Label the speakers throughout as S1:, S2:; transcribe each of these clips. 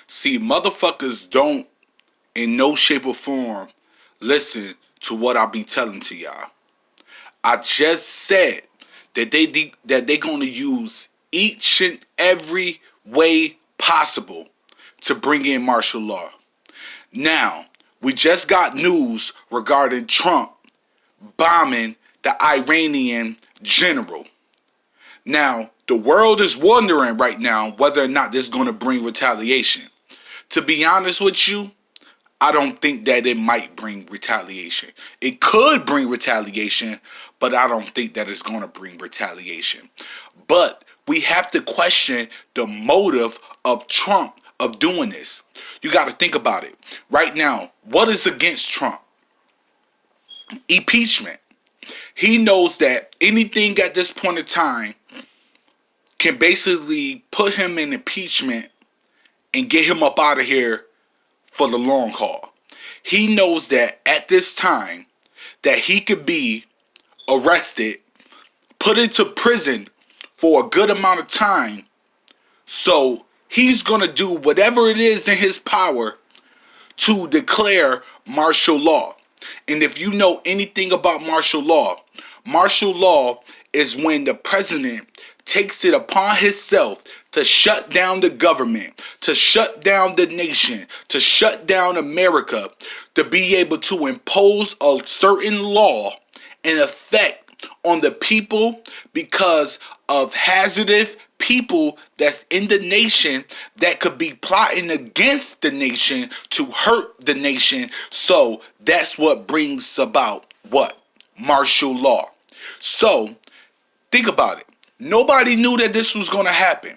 S1: See, motherfuckers don't in no shape or form listen to what I be telling to y'all. I just said that they gonna use each and every way possible to bring in martial law. Now, we just got news regarding Trump bombing the Iranian general. Now, the world is wondering right now whether or not this is going to bring retaliation. To be honest with you, I don't think that it might bring retaliation. It could bring retaliation, but I don't think that it's going to bring retaliation. But we have to question the motive of Trump of doing this. You got to think about it. Right now, what is against Trump? Impeachment. He knows that anything at this point in time can basically put him in impeachment and get him up out of here for the long haul. He knows that at this time that he could be arrested, put into prison for a good amount of time. So he's going to do whatever it is in his power to declare martial law. And if you know anything about martial law is when the president takes it upon himself to shut down the government, to shut down the nation, to shut down America, to be able to impose a certain law and effect on the people because of hazardous people that's in the nation that could be plotting against the nation to hurt the nation. So that's what brings about what? Martial law. So think about it. Nobody knew that this was going to happen.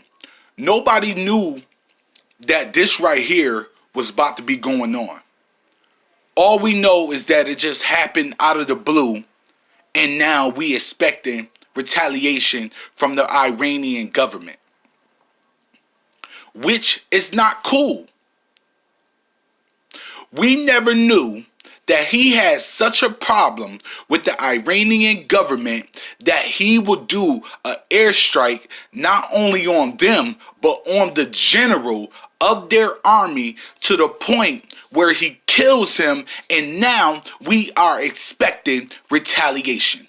S1: Nobody knew that this right here was about to be going on. All we know is that it just happened out of the blue, and now we expecting retaliation from the Iranian government, which is not cool. We never knew that he has such a problem with the Iranian government that he would do an airstrike not only on them, but on the general of their army to the point where he kills him, and now we are expecting retaliation.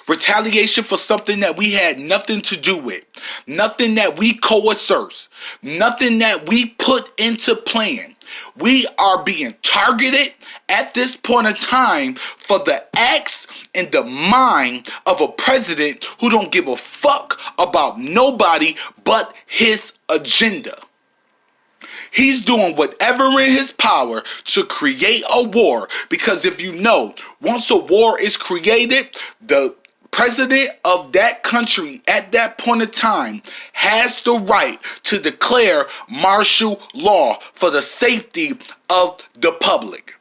S1: Retaliation for something that we had nothing to do with, nothing that we coerced, nothing that we put into plan. We are being targeted at this point in time for the acts and the mind of a president who don't give a fuck about nobody but his agenda. He's doing whatever in his power to create a war, because if you know, once a war is created, the president of that country at that point in time has the right to declare martial law for the safety of the public.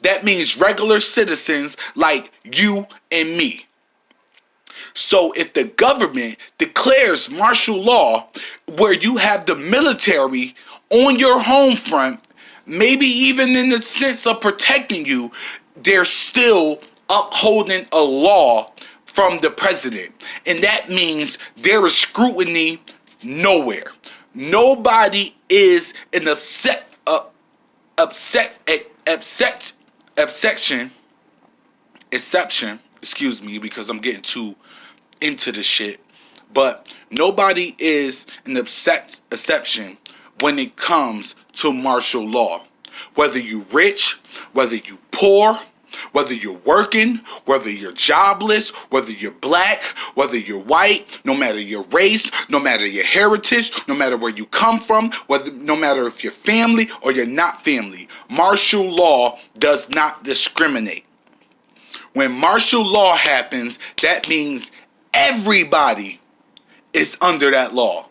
S1: That means regular citizens like you and me. So if the government declares martial law where you have the military on your home front, maybe even in the sense of protecting you, they're still upholding a law from the president. And that means there is scrutiny nowhere. Nobody is an exception, excuse me, because I'm getting too into the shit. But nobody is an exception when it comes to martial law. Whether you rich, whether you poor, whether you're working, whether you're jobless, whether you're black, whether you're white, no matter your race, no matter your heritage, no matter where you come from, no matter if you're family or you're not family, martial law does not discriminate. When martial law happens, that means everybody is under that law.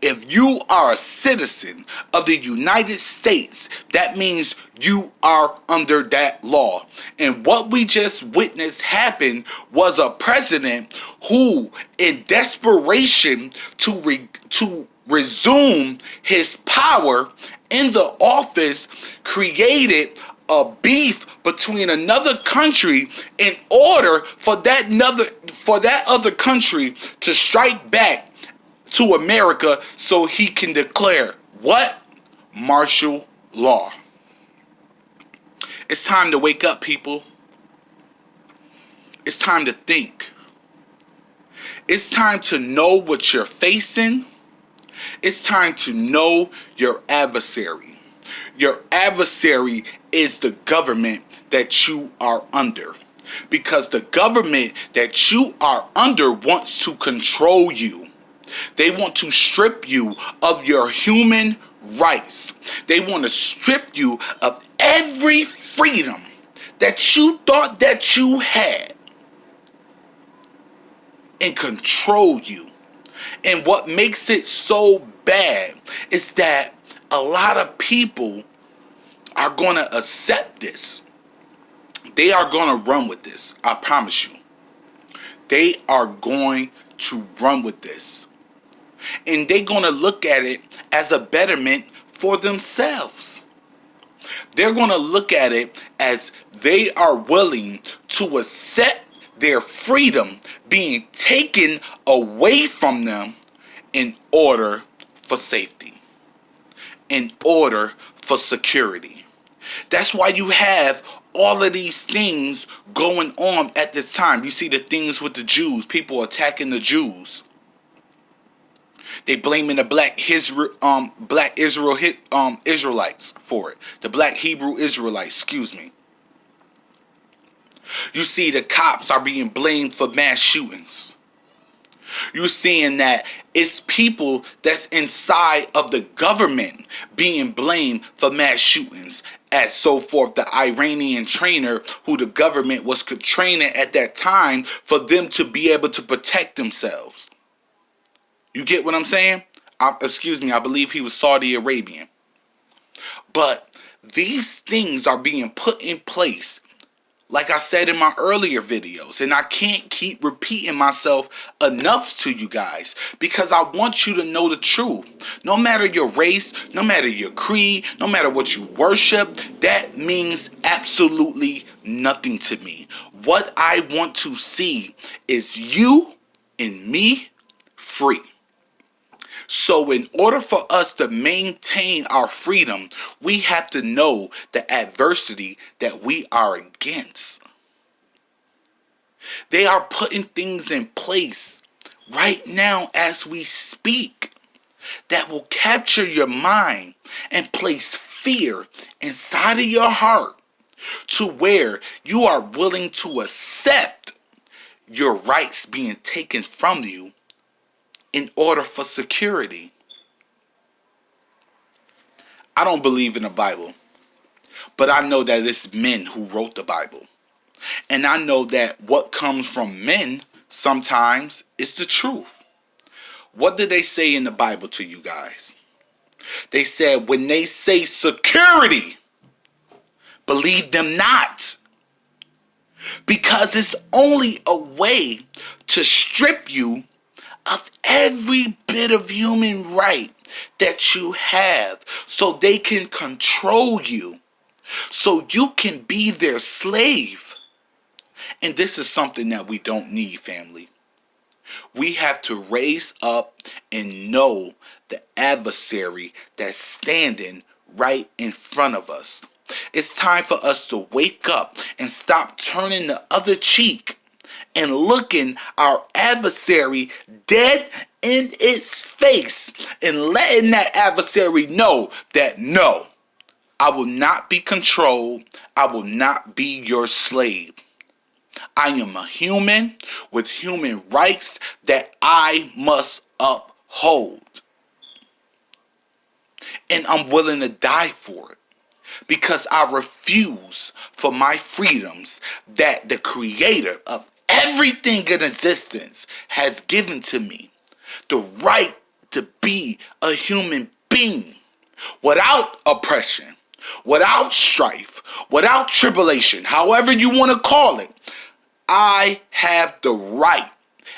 S1: If you are a citizen of the United States, that means you are under that law. And what we just witnessed happen was a president who, in desperation to resume his power in the office, created a beef between another country in order for that other country to strike back to to America so he can declare what? Martial law. It's time to wake up, people. It's time to think. It's time to know what you're facing. It's time to know your adversary. Your adversary is the government that you are under. Because the government that you are under wants to control you. They want to strip you of your human rights. They want to strip you of every freedom that you thought that you had and control you. And what makes it so bad is that a lot of people are going to accept this. They are going to run with this. I promise you. They are going to run with this. And they're going to look at it as a betterment for themselves. They're going to look at it as they are willing to accept their freedom being taken away from them in order for safety, in order for security. That's why you have all of these things going on at this time. You see the things with the Jews, people attacking the Jews. They blaming the black Israelites for it. The black Hebrew Israelites, excuse me. You see the cops are being blamed for mass shootings. You're seeing that it's people that's inside of the government being blamed for mass shootings, as so forth. The Iranian trainer who the government was training at that time for them to be able to protect themselves. You get what I'm saying? I believe he was Saudi Arabian. But these things are being put in place, like I said in my earlier videos, and I can't keep repeating myself enough to you guys because I want you to know the truth. No matter your race, no matter your creed, no matter what you worship, that means absolutely nothing to me. What I want to see is you and me free. So in order for us to maintain our freedom, we have to know the adversity that we are against. They are putting things in place right now as we speak that will capture your mind and place fear inside of your heart to where you are willing to accept your rights being taken from you in order for security. I don't believe in the Bible, but I know that it's men who wrote the Bible. And I know that what comes from men sometimes is the truth. What did they say in the Bible to you guys? They said, when they say security, believe them not. Because it's only a way to strip you of every bit of human right that you have so they can control you, so you can be their slave. And this is something that we don't need, family. We have to raise up and know the adversary that's standing right in front of us. It's time for us to wake up and stop turning the other cheek and looking our adversary dead in its face and letting that adversary know that no, I will not be controlled. I will not be your slave. I am a human with human rights that I must uphold. And I'm willing to die for it because I refuse for my freedoms that the creator of everything in existence has given to me. The right to be a human being without oppression, without strife, without tribulation, however you want to call it. I have the right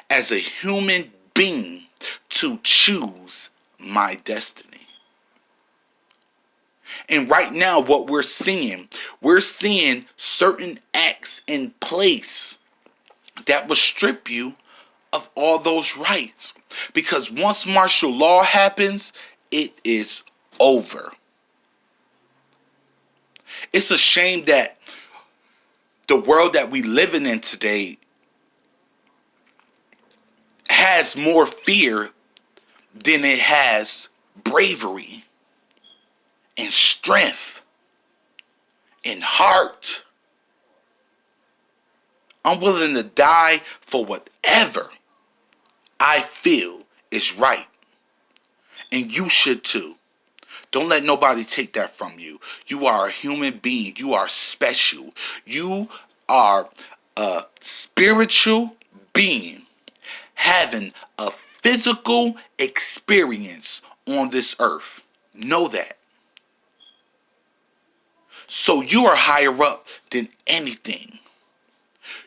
S1: as a human being to choose my destiny. And right now what we're seeing certain acts in place that will strip you of all those rights. Because once martial law happens, it is over. It's a shame that the world that we living in today has more fear than it has bravery and strength and heart. I'm willing to die for whatever I feel is right. And you should too. Don't let nobody take that from you. You are a human being. You are special. You are a spiritual being having a physical experience on this earth. Know that. So you are higher up than anything.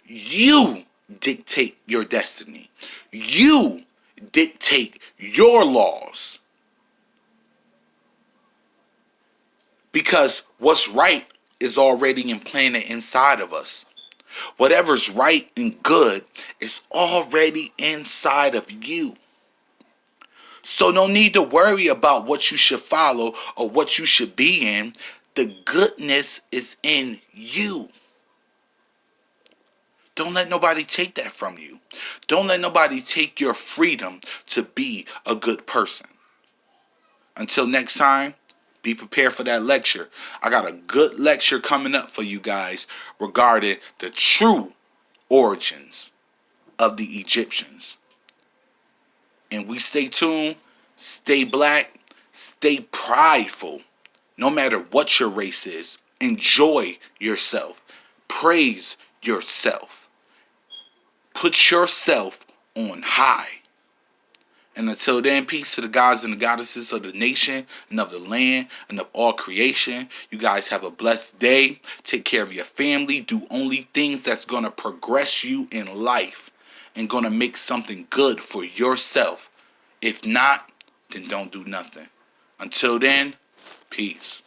S1: You dictate your destiny. You dictate your laws. Because what's right is already implanted inside of us. Whatever's right and good is already inside of you. So no need to worry about what you should follow or what you should be in. The goodness is in you. Don't let nobody take that from you. Don't let nobody take your freedom to be a good person. Until next time, be prepared for that lecture. I got a good lecture coming up for you guys regarding the true origins of the Egyptians. And we stay tuned, stay black, stay prideful. No matter what your race is, enjoy yourself. Praise yourself. Put yourself on high. And until then, peace to the gods and the goddesses of the nation and of the land and of all creation. You guys have a blessed day. Take care of your family. Do only things that's going to progress you in life and going to make something good for yourself. If not, then don't do nothing. Until then, peace.